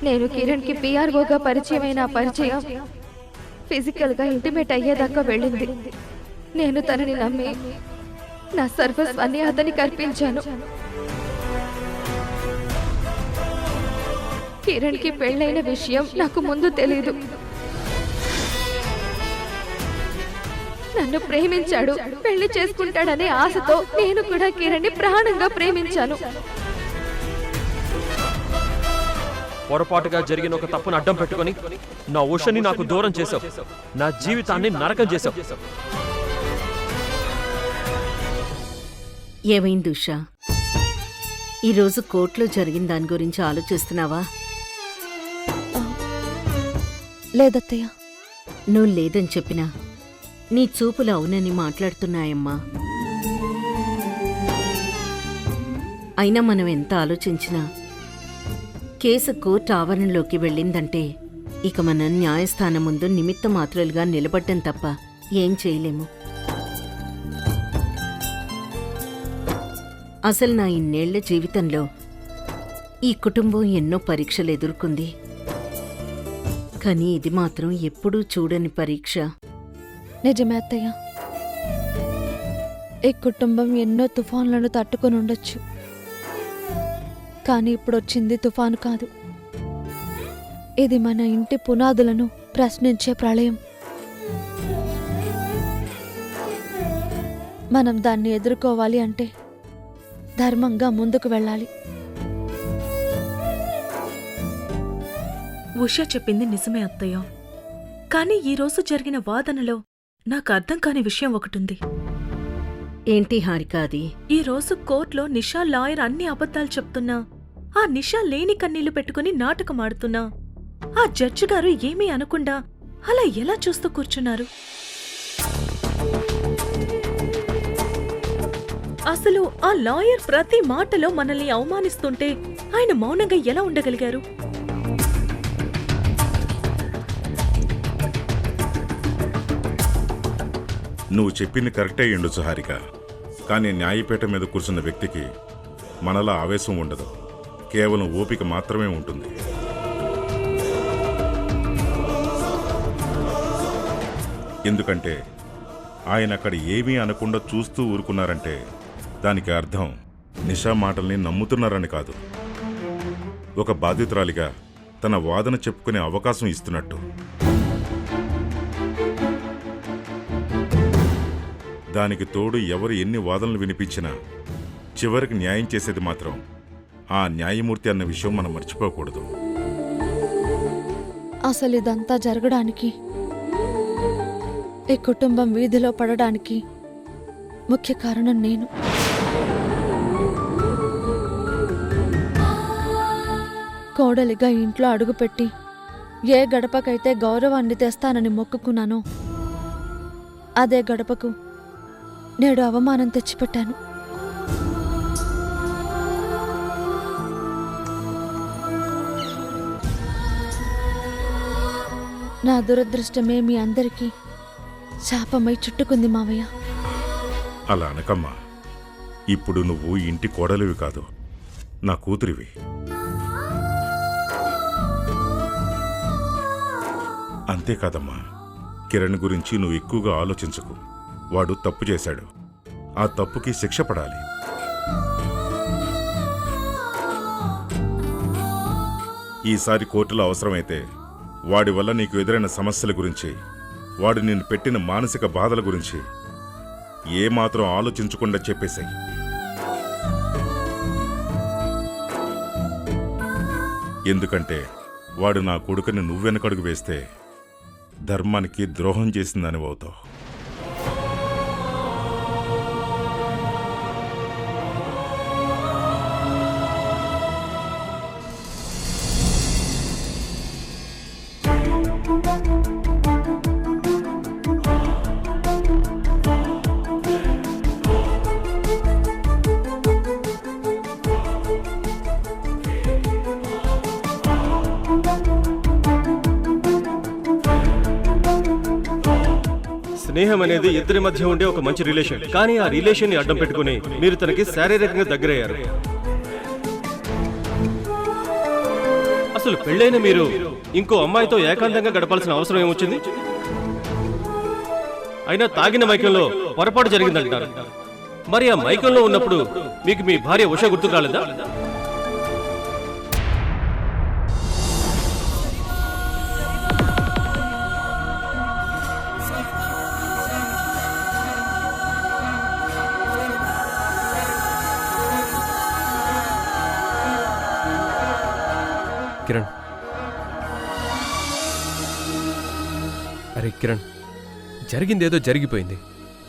నేను కిరణ్కి పిఆర్ఓగా పరిచయమైన పరిచయం ఫిజికల్గా ఇంటిమేట్ అయ్యేదాకా వెళ్ళింది. నేను తనని నమ్మి నా సర్వస్వాన్ని అతనికి అర్పించాను. కిరణ్కి పెళ్ళైన విషయం నాకు ముందు తెలీదు. నన్ను ప్రేమించాడు, పెళ్లి చేసుకుంటాడనే ఆశతో నేను కూడా కిరణ్ని ప్రాణంగా ప్రేమించాను. పొరపాటుగా జరిగిన ఒక తప్పును అడ్డం పెట్టుకొని నా ఉషని నాకు దూరం చేశావు. నా జీవితాన్ని నరకం చేశావు. ఏమైంది ఉషా? ఈరోజు కోర్టులో జరిగిన దాని గురించి ఆలోచిస్తున్నావా? లేదత్తయ్య. నువ్వు లేదని చెప్పినా నీ చూపులు అవునని మాట్లాడుతున్నాయమ్మా. అయినా మనం ఎంత ఆలోచించినా కేసు కోర్టు ఆవరణలోకి వెళ్ళిందంటే ఇక మనం న్యాయస్థానం ముందు నిమిత్త మాత్రులుగా నిలబడ్డం తప్ప ఏం చేయలేము. అసలు నా ఇన్నేళ్ల జీవితంలో ఈ కుటుంబం ఎన్నో పరీక్షలు ఎదుర్కొంది. కానీ ఇది మాత్రం ఎప్పుడూ చూడని పరీక్ష. నిజమే అత్తయ్య. ఈ కుటుంబం ఎన్నో తుఫాన్లను తట్టుకొని ఉండొచ్చు, కానీ ఇప్పుడు వచ్చింది తుఫాను కాదు. ఇది మన ఇంటి పునాదులను ప్రశ్నించే ప్రళయం. మనం దాన్ని ఎదుర్కోవాలి అంటే ధర్మంగా ముందుకు వెళ్ళాలి. ఉషా చెప్పింది నిజమే అత్తయ్య. కానీ ఈరోజు జరిగిన వాదనలో నాకు అర్థం కాని విషయం ఒకటుంది. ఏంటి హారిక అది? ఈరోజు కోర్టులో నిషా లాయర్ అన్ని అబద్ధాలు చెప్తున్నా, ఆ నిషా లేని కన్నీళ్లు పెట్టుకుని నాటకమాడుతున్నా ఆ జడ్జి గారు ఏమీ అనకుండా అలా ఎలా చూస్తూ కూర్చున్నారు? అసలు ఆ లాయర్ ప్రతి మాటలో మనల్ని అవమానిస్తుంటే ఆయన మౌనంగా ఎలా ఉండగలిగారు? నువ్వు చెప్పింది కరెక్టే అయ్యుండొచ్చు హారిక. కానీ న్యాయపీఠ మీద కూర్చున్న వ్యక్తికి మనలా ఆవేశం ఉండదు, కేవలం ఓపిక మాత్రమే ఉంటుంది. ఎందుకంటే ఆయన అక్కడ ఏమీ అనకుండా చూస్తూ ఊరుకున్నారంటే దానికి అర్థం నిషా మాటల్ని నమ్ముతున్నారని కాదు, ఒక బాధితురాలిగా తన వాదన చెప్పుకునే అవకాశం ఇస్తున్నట్టు. దానికి తోడు ఎవరు ఎన్ని వాదనలు వినిపించినా చివరికి న్యాయం చేసేది మాత్రం ఆ న్యాయమూర్తి అన్న విషయం మనం మర్చిపోకూడదు. అసలు ఇదంతా జరగడానికి, ఈ కుటుంబం వీధిలో పడడానికి ముఖ్య కారణం నేను. కోడలిగా ఇంట్లో అడుగుపెట్టి ఏ గడపకైతే గౌరవాన్ని తెస్తానని మొక్కుకున్నానో అదే గడపకు నేడు అవమానం తెచ్చిపెట్టాను. నా దురదృష్టమే మీ అందరికీ శాపమై చుట్టుకుంది మావయ్య. అలా అనకమ్మా. ఇప్పుడు నువ్వు ఇంటి కోడలివి కాదు, నా కూతురివి. అంతేకాదమ్మా, కిరణ్ గురించి నువ్వు ఎక్కువగా ఆలోచించకు. వాడు తప్పు చేశాడు, ఆ తప్పుకి శిక్ష పడాలి. ఈసారి కోర్టులో అవసరమైతే వాడి వల్ల నీకు ఎదురైన సమస్యల గురించి, వాడు నిన్ను పెట్టిన మానసిక బాధల గురించి ఏమాత్రం ఆలోచించకుండా చెప్పేశాయి. ఎందుకంటే వాడు నా కొడుకుని నువ్వెనకడుగు వేస్తే ధర్మానికి ద్రోహం చేసిందని అవుతావు. స్నేహం అనేది ఇద్దరి మధ్య ఉండే ఒక మంచి రిలేషన్. కానీ ఆ రిలేషన్ ని అడ్డం పెట్టుకుని మీరు తనకి శారీరకంగా దగ్గరయ్యారు. అసలు అసలు పెళ్ళైన మీరు ఇంకో అమ్మాయితో ఏకాంతంగా గడపాల్సిన అవసరం ఏమొచ్చింది? అయినా తాగిన మైకంలో పొరపాటు జరిగిందంటారు. మరి ఆ మైకంలో ఉన్నప్పుడు మీకు మీ భార్య ఉష గుర్తు కాలేదా? కిరణ్, అరే కిరణ్, జరిగిందేదో జరిగిపోయింది.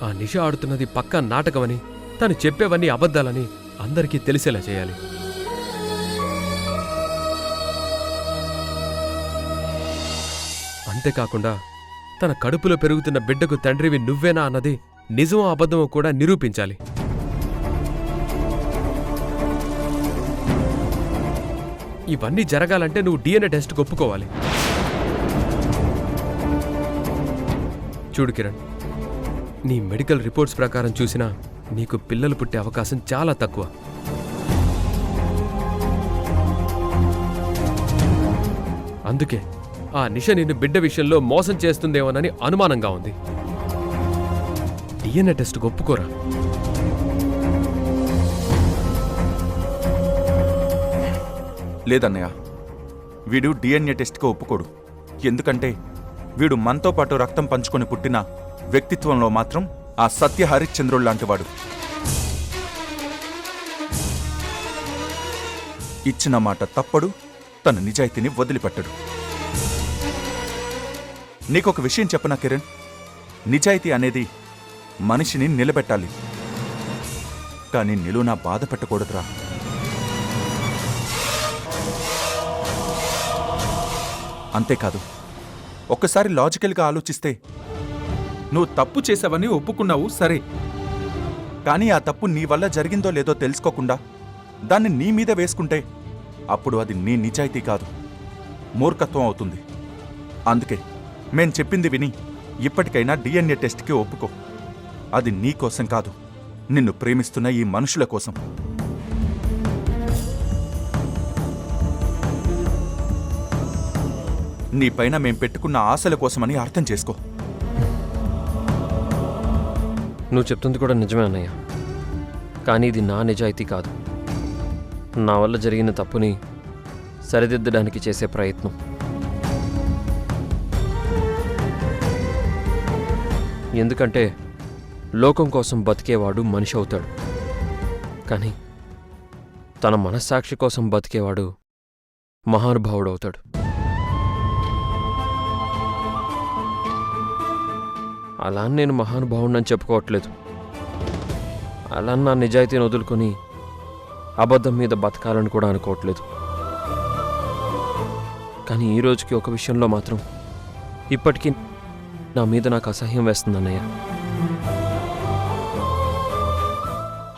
ఆ నిష ఆడుతున్నది పక్కా నాటకమని, తను చెప్పేవన్నీ అబద్ధాలని అందరికీ తెలిసేలా చేయాలి. అంతేకాకుండా తన కడుపులో పెరుగుతున్న బిడ్డకు తండ్రివి నువ్వేనా అన్నది నిజమో అబద్ధమో కూడా నిరూపించాలి. ఇవన్నీ జరగాలంటే నువ్వు DNA టెస్ట్కి ఒప్పుకోవాలి. చూడు కిరణ్, నీ మెడికల్ రిపోర్ట్స్ ప్రకారం చూసినా నీకు పిల్లలు పుట్టే అవకాశం చాలా తక్కువ. అందుకే ఆ నిష నిన్ను బిడ్డ విషయంలో మోసం చేస్తుందేమోనని అనుమానంగా ఉంది. DNA టెస్ట్కి ఒప్పుకోరా. లేదన్నయ్య, వీడు DNA టెస్ట్కి ఒప్పుకోడు. ఎందుకంటే వీడు మనతో పాటు రక్తం పంచుకొని పుట్టిన వ్యక్తిత్వంలో మాత్రం ఆ సత్య హరిశ్చంద్రుడు లాంటివాడు. ఇచ్చిన మాట తప్పడు, తన నిజాయితీని వదిలిపెట్టడు. నీకొక విషయం చెప్పనా కిరణ్, నిజాయితీ అనేది మనిషిని నిలబెట్టాలి, కానీ నిలువునా బాధ పెట్టకూడదురా. అంతేకాదు, ఒక్కసారి లాజికల్గా ఆలోచిస్తే నువ్వు తప్పు చేసావని ఒప్పుకున్నావు సరే, కానీ ఆ తప్పు నీ వల్ల జరిగిందో లేదో తెలుసుకోకుండా దాన్ని నీ మీద వేసుకుంటే అప్పుడు అది నీ నిజాయితీ కాదు, మూర్ఖత్వం అవుతుంది. అందుకే మేం చెప్పింది విని ఇప్పటికైనా DNA టెస్ట్కి ఒప్పుకో. అది నీ కోసం కాదు, నిన్ను ప్రేమిస్తున్న ఈ మనుషుల కోసం. నీపైన మేం పెట్టుకున్న ఆశల కోసమని అర్థం చేసుకో. నువ్వు చెప్తుంది కూడా నిజమే అన్నయ్య, కానీ ఇది నా నిజాయితీ కాదు. నా వల్ల జరిగిన తప్పుని సరిదిద్దడానికి చేసే ప్రయత్నం. ఎందుకంటే లోకం కోసం బతికేవాడు మనిషి అవుతాడు, కానీ తన మనస్సాక్షి కోసం బతికేవాడు మహానుభావుడు అవుతాడు. అలా నేను మహానుభావుడిని చెప్పుకోవట్లేదు. అలా నా నిజాయితీని వదులుకొని అబద్ధం మీద బతకాలని కూడా అనుకోవట్లేదు. కానీ ఈ రోజుకి ఒక విషయంలో మాత్రం ఇప్పటికీ నా మీద నాకు అసహ్యం వేస్తుంది అన్నయ్య.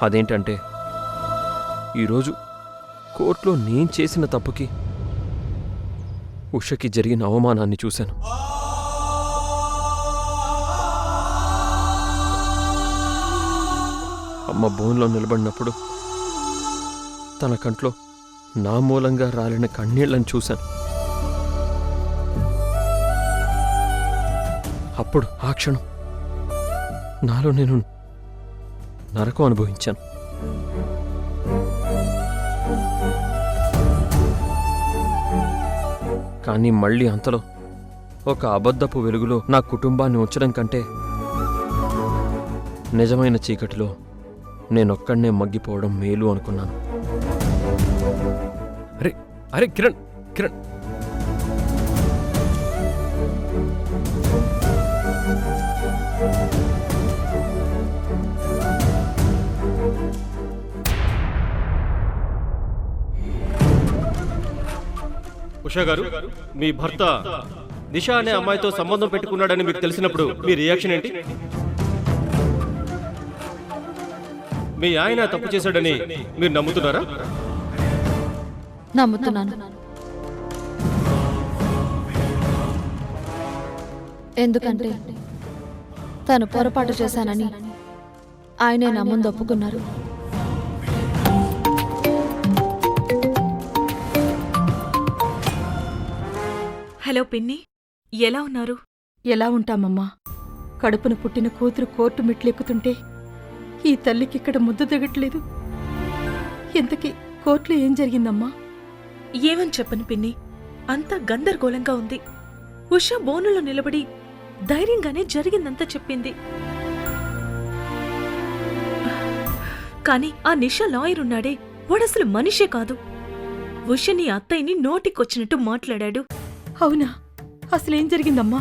అదేంటంటే ఈరోజు కోర్టులో నేను చేసిన తప్పుకి ఉషకి జరిగిన అవమానాన్ని చూశాను. అమ్మ బోన్లో నిలబడినప్పుడు తన కంట్లో నా మూలంగా రాలిన కన్నీళ్లను చూశాను. అప్పుడు ఆ క్షణం నాలో నేను నరకం అనుభవించాను. కానీ మళ్ళీ అంతలో ఒక అబద్ధపు వెలుగులో నా కుటుంబాన్ని ఉంచడం కంటే నిజమైన చీకటిలో నేనొక్కడనే మగ్గిపోవడం మేలు అనుకున్నాను. అరే అరే కిరణ్ కిరణ్, ఉషా గారు, మీ భర్త నిషా అనే అమ్మాయితో సంబంధం పెట్టుకున్నాడని మీకు తెలిసినప్పుడు మీ రియాక్షన్ ఏంటి? మీ ఆయన తప్పు చేశాడని మీరు నమ్ముతున్నారా? నమ్ముతున్నాను. ఎందుకంటే తను పొరపాటు చేశానని ఆయనే నా ముందు ఒప్పుకున్నారు. హలో పిన్ని, ఎలా ఉన్నారు? ఎలా ఉంటామమ్మా? కడుపున పుట్టిన కూతురు కోర్టు మెట్లెక్కుతుంటే ఈ తల్లికిక్కడ ముద్ద దిగట్లేదు. ఇంతకీ కోర్టులో ఏం జరిగిందమ్మా? ఏమని చెప్పను పిన్ని, అంతా గందరగోళంగా ఉంది. ఉషా బోనులో నిలబడి ధైర్యంగానే జరిగిందంతా చెప్పింది. కాని ఆ నిషా లాయర్ ఉన్నాడే, వాడసలు మనిషే కాదు. ఉషని అత్తయ్యని నోటికొచ్చినట్టు మాట్లాడాడు. అవునా? అసలేం జరిగిందమ్మా?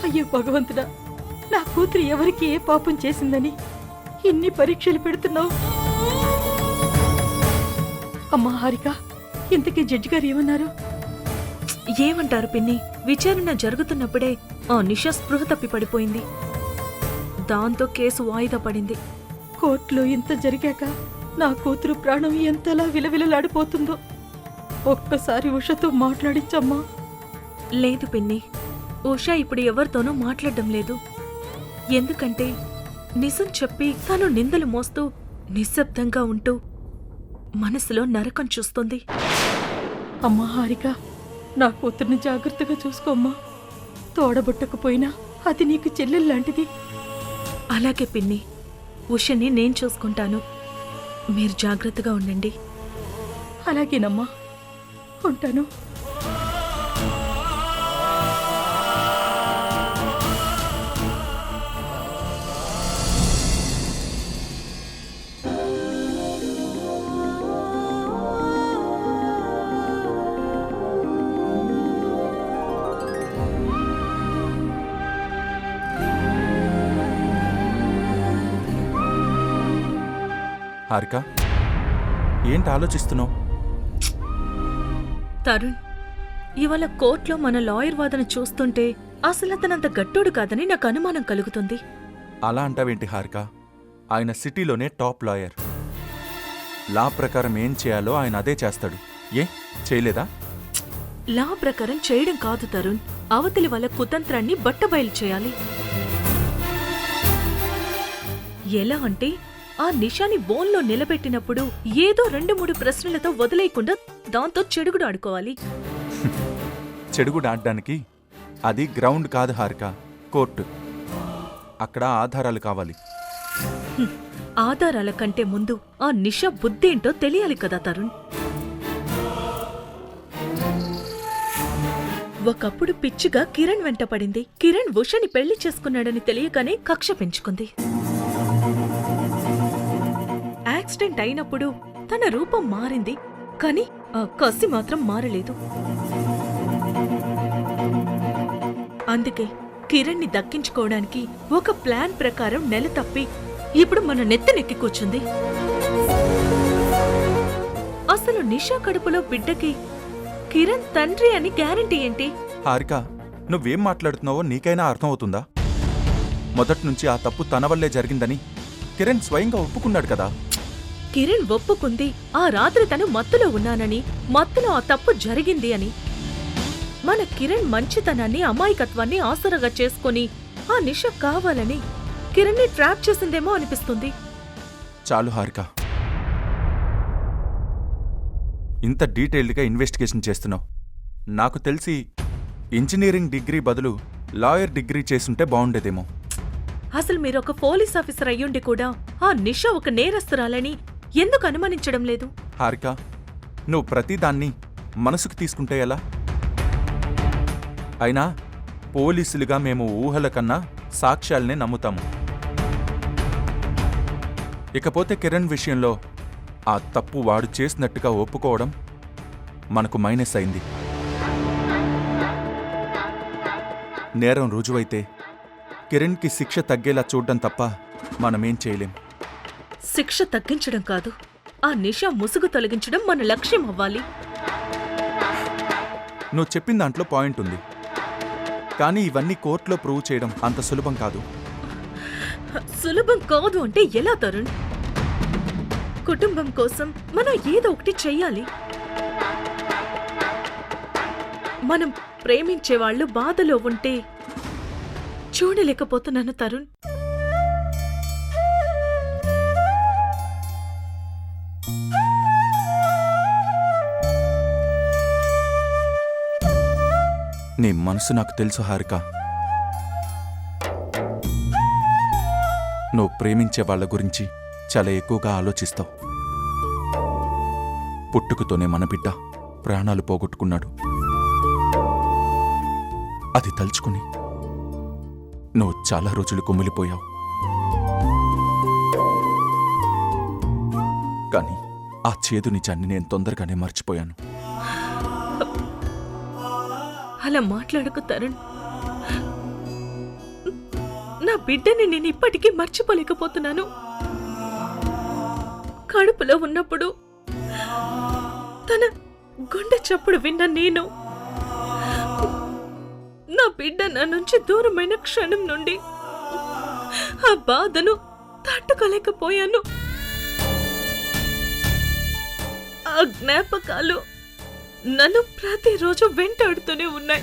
అయ్యో భగవంతుడా, నా కూతురు ఎవరికి ఏ పాపం చేసిందని ఇన్ని పరీక్షలు పెడుతున్నావు. అమ్మా హారిక, ఇంతకీ జడ్జి గారు ఏమన్నారు? ఏమంటారు పిన్ని, విచారణ జరుగుతున్నప్పుడే ఆ నిషా స్పృహ తప్పి పడిపోయింది. దాంతో కేసు వాయిదా పడింది. కోర్టులో ఇంత జరిగాక నా కూతురు ప్రాణం ఎంతలా విలవిలలాడిపోతుందో. ఒక్కసారి ఉషతో మాట్లాడించమ్మా. లేదు పిన్ని, ఉషా ఇప్పుడు ఎవరితోనూ మాట్లాడడం లేదు. ఎందుకంటే నిజం చెప్పి తను నిందలు మోస్తూ నిశ్శబ్దంగా ఉంటూ మనసులో నరకం చూస్తుంది. అమ్మా హారిక, నా కూతుర్ని జాగ్రత్తగా చూసుకోమ్మా. తోడబుట్టకపోయినా అది నీకు చెల్లెల్లాంటిది. అలాగే పిన్ని, ఉషని నేను చూసుకుంటాను. మీరు జాగ్రత్తగా ఉండండి. అలాగేనమ్మా, ఉంటాను. హారిక, ఏంటి ఆలోచిస్తున్నావు? తరుణ్, ఇవాళ కోర్టులో మన లాయర్ వాదన చూస్తుంటే అసలు అతనంత గట్టోడు కాదని నాకు అనుమానం కలుగుతుంది. అలా అంటావేంటి హారిక? ఆయన సిటీలోనే టాప్ లాయర్. లా ప్రకారం ఏం చేయాలో ఆయన అదే చేస్తాడు. ఏ చేయలేదా? లా ప్రకారం చేయడం కాదు తరుణ్, అవతలి వాళ్ళ కుతంత్రాన్ని బట్టబయలు చేయాలి. ఎలా అంటే ఆ నిషాని బోన్లో నిలబెట్టినప్పుడు ఏదో 2-3 ప్రశ్నలతో వదిలేయకుండా దాంతో చెడుగుడు ఆడుకోవాలి. చెడుగుడు ఆడడానికి అది గ్రౌండ్ కాదు హారిక, కోర్టు. అక్కడ ఆధారాలు కావాలి. ఆధారాల కంటే ముందు ఆ నిషా బుద్ధేంటో తెలియాలి కదా తరుణ్. ఒకప్పుడు పిచ్చిగా కిరణ్ వెంట పడింది. కిరణ్ ఉషని పెళ్లి చేసుకున్నాడని తెలియగానే కక్ష పెంచుకుంది. యాక్సిడెంట్ అయినప్పుడు తన రూపం మారింది, కాని ఆ కసి మాత్రం మారలేదు. అందుకే కిరణ్ని దక్కించుకోవడానికి ఒక ప్లాన్ ప్రకారం నెల తప్పి ఇప్పుడు మన నెత్తనెక్కి కూర్చుంది. అసలు నిషా కడుపులో బిడ్డకి కిరణ్ తండ్రి అని గ్యారంటీ ఏంటి? హారిక, నువ్వేం మాట్లాడుతున్నావో నీకైనా అర్థమవుతుందా? మొదట్నుంచి ఆ తప్పు తన వల్లే జరిగిందని కిరణ్ స్వయంగా ఒప్పుకున్నాడు కదా. కిరణ్ ఒప్పుకుంది ఆ రాత్రి తను మత్తులో ఉన్నానని, మత్తులో ఆ తప్పు జరిగింది అని. మన కిరణ్ మంచితనాన్ని, అమాయకత్వాన్ని ఆసరాగా చేసుకుని ఆ నిష కావాలని కిరణ్ని ట్రాప్ చేసిందేమో అనిపిస్తుంది. చాలు హారిక, ఇంత డీటెయిల్డ్గా ఇన్వెస్టిగేషన్ చేస్తున్నావు. నాకు తెలిసి ఇంజనీరింగ్ డిగ్రీ బదులు లాయర్ డిగ్రీ చేసుంటే బాగుండేదేమో. అసలు మీరొక పోలీస్ ఆఫీసర్ అయ్యుండి కూడా ఆ నిష ఒక నేరస్తురాలని ఎందుకు అనుమానించడం లేదు? హారిక, నువ్వు ప్రతిదాన్ని మనసుకు తీసుకుంటే ఎలా? అయినా పోలీసులుగా మేము ఊహల కన్నా సాక్ష్యాలనే నమ్ముతాము. ఇకపోతే కిరణ్ విషయంలో ఆ తప్పు వాడు చేసినట్టుగా ఒప్పుకోవడం మనకు మైనస్ అయింది. నేరం రుజువైతే కిరణ్కి శిక్ష తగ్గేలా చూడ్డం తప్ప మనమేం చేయలేం. శిక్ష తగ్గించడం కాదు, ఆ నిషా ముసుగు తొలగించడం మన లక్ష్యం అవ్వాలి. నువ్వు చెప్పిన దాంట్లో పాయింట్ ఉంది, కానీ ఇవన్నీ కోర్టులో ప్రూవ్ చేయడం అంత సులభం కాదు. సులభం కాదు అంటే ఎలా తరుణ్? కుటుంబం కోసం మనం ఏదో ఒకటి చెయ్యాలి. మనం ప్రేమించేవాళ్లు బాధలో ఉంటే చూడలేకపోతున్నాను తరుణ్. నీ మనసు నాకు తెలుసు హారిక. నువ్వు ప్రేమించే వాళ్ళ గురించి చాలా ఎక్కువగా ఆలోచిస్తావు. పుట్టుకతోనే మన బిడ్డ ప్రాణాలు పోగొట్టుకున్నాడు. అది తలుచుకుని నువ్వు చాలా రోజులు కుమిలిపోయావు. కానీ ఆ చేదు నిజాన్ని నేను తొందరగానే మర్చిపోయాను. అలా మాట్లాడకు తరుణ్. నా బిడ్డని నేను ఇప్పటికీ మర్చిపోలేకపోతున్నాను. కడుపులో ఉన్నప్పుడు తన గుండె చప్పుడు విన్న నేను నా బిడ్డ నా నుంచి దూరమైన క్షణం నుండి ఆ బాధను తట్టుకోలేకపోయాను. ఆ జ్ఞాపకాలు నన్ను ప్రతిరోజు వెంటాడుతూనే ఉన్నాయి.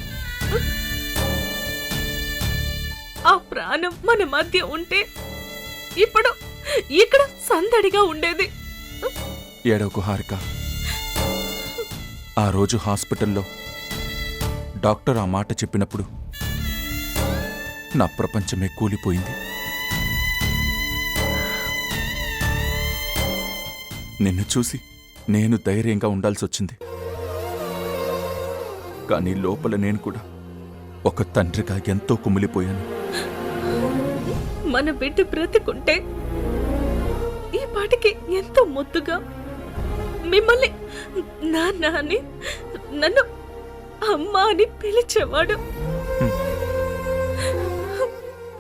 ఆ ప్రాణం మన మధ్య ఉంటే ఇప్పుడు ఇక్కడ సందడిగా ఉండేది. ఏడవకు హారిక. ఆ రోజు హాస్పిటల్లో డాక్టర్ ఆ మాట చెప్పినప్పుడు నా ప్రపంచమే కూలిపోయింది. నిన్ను చూసి నేను ధైర్యంగా ఉండాల్సొచ్చింది. కానీ లోపల నేను కూడా ఒక తండ్రిగా ఎంతో కుమిలిపోయాను. మన బిడ్డ బ్రతికుంటే ఈ పాటికి ఎంతో ముద్దుగా మిమ్మల్ని నాన్న అని, నన్ను అమ్మ అని పిలిచేవాడు.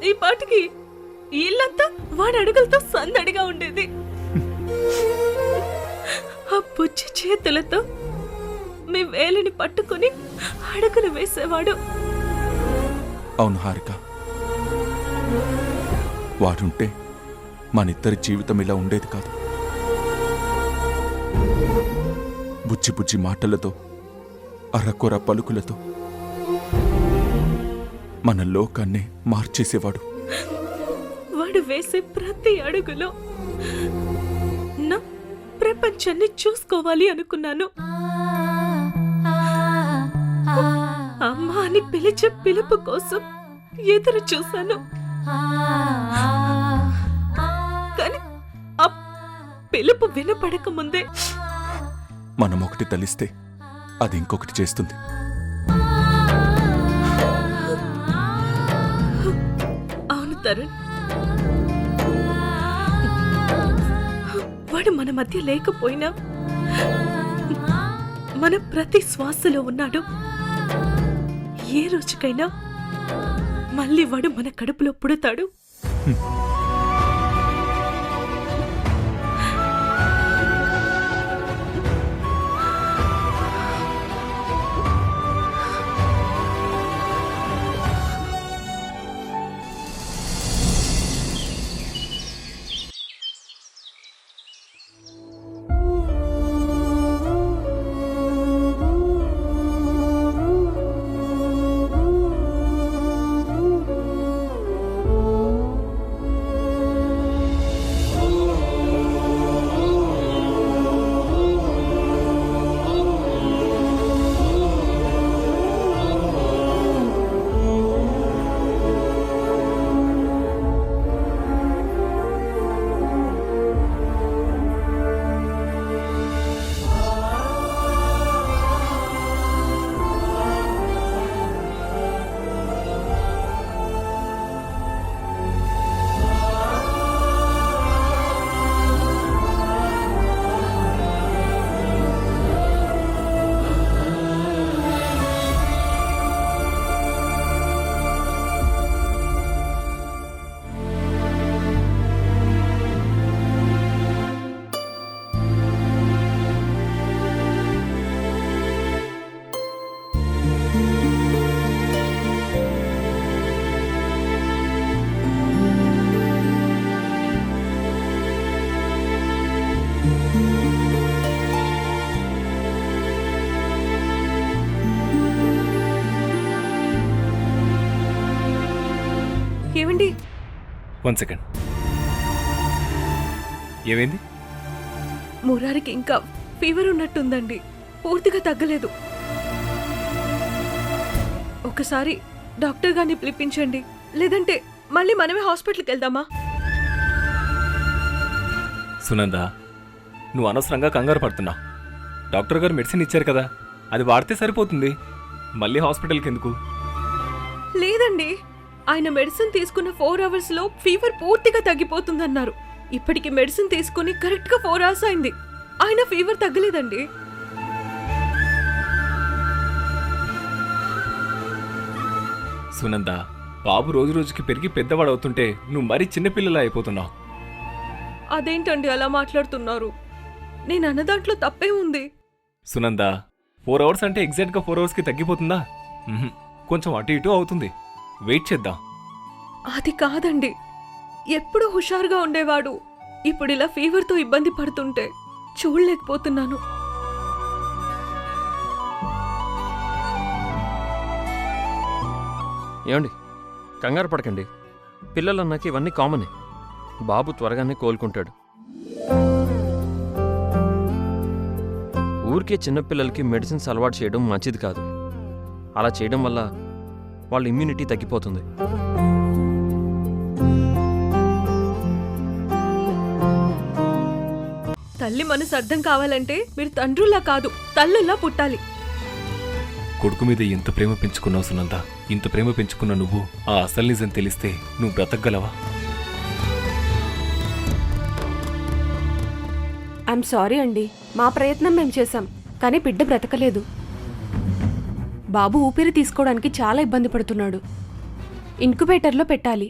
ఈ పాటికి ఇల్లంతా వాడి అడుగులతో సందడిగా ఉండేది. ఆ బుజ్జి చేతులతో మీ వేలిని పట్టుకుని అడుగులు వేసేవాడు. అవును హారిక, వాడుంటే మనిద్దరి జీవితం ఇలా ఉండేది కాదు. బుజ్జి బుజ్జి మాటలతో, అరకొర పలుకులతో మన లోకాన్నే మార్చేసేవాడు. వాడు వేసే ప్రతి అడుగులో నా ప్రపంచాన్ని చూసుకోవాలి అనుకున్నాను. అమ్మా అని పిలిచే పిలుపు కోసం ఎదురు చూశాను. కానీ ఆ పిలుపు వినపడక ముందే మనం ఒకటి తలిస్తే అది ఇంకొకటి చేస్తుంది. అవును తరుణ్, వాడు మన మధ్య లేకపోయినా మన ప్రతి శ్వాసలో ఉన్నాడు. ఏ రోజుకైనా మళ్ళీ వాడు మన కడుపులో పుడతాడు. ఏమండి? 1 సెకండ్. ఏమైంది? మురారికి ఇంకా ఫీవర్ ఉన్నట్టుందండి. పూర్తిగా తగ్గలేదు. ఒక్కసారి డాక్టర్ గారిని పిలిపించండి, లేదంటే మళ్ళీ మనమే హాస్పిటల్కి వెళ్దామా? సునంద, నువ్వు అనవసరంగా కంగారు పడుతున్నావు. డాక్టర్ గారు మెడిసిన్ ఇచ్చారు కదా, అది వాడితే సరిపోతుంది. మళ్ళీ హాస్పిటల్కి ఎందుకు? లేదండి, ఆయన మెడిసిన్ తీసుకున్న 4 అవర్స్లో ఫీవర్ పూర్తిగా తగ్గిపోతుందన్నారు. ఇప్పటికి మెడిసిన్ తీసుకుని కరెక్ట్గా 4 అవర్స్ అయింది, ఆయన ఫీవర్ తగ్గలేదండి. సునంద, బాబు రోజు రోజుకి పెరిగి పెద్దవాడవుతుంటే నువ్వు మరీ చిన్నపిల్లలా అయిపోతున్నావు. అదేంటండి అలా మాట్లాడుతున్నారు? నేను అన్న దాంట్లో తప్పే ఉంది. సునంద, 4 అవర్స్ అంటే ఎగ్జాక్ట్గా 4 అవర్స్కి తగ్గిపోతుందా? కొంచెం అటు ఇటు అవుతుంది, వెయిట్ చేద్దాం. అది కాదండి, ఎప్పుడూ హుషారుగా ఉండేవాడు, ఇప్పుడు ఇలా ఫీవర్తో ఇబ్బంది పడుతుంటే చూడలేకపోతున్నాను. ఏమండి, కంగారు పడకండి. పిల్లలన్నాక ఇవన్నీ కామనే. బాబు త్వరగానే కోలుకుంటాడు. ఊరికే చిన్నపిల్లలకి మెడిసిన్స్ అలవాటు చేయడం మంచిది కాదు. అలా చేయడం వల్ల వాళ్ళ ఇమ్యూనిటీ తగ్గిపోతుంది. తల్లి మనసు అర్థం కావాలంటే మీరు తండ్రులా కాదు, తల్లులా పుట్టాలి. కొడుకు మీద ఎంత ప్రేమ పెంచుకున్నావు సునంద. ఇంత ప్రేమ పెంచుకున్న నువ్వు ఆ అసలు నిజం తెలిస్తే నువ్వు బ్రతకగలవా? ఐఎమ్ సారీ అండి, మా ప్రయత్నం మేము చేశాం, కానీ బిడ్డ బ్రతకలేదు. బాబు ఊపిరి తీసుకోవడానికి చాలా ఇబ్బంది పడుతున్నాడు. ఇంక్యుబేటర్లో పెట్టాలి.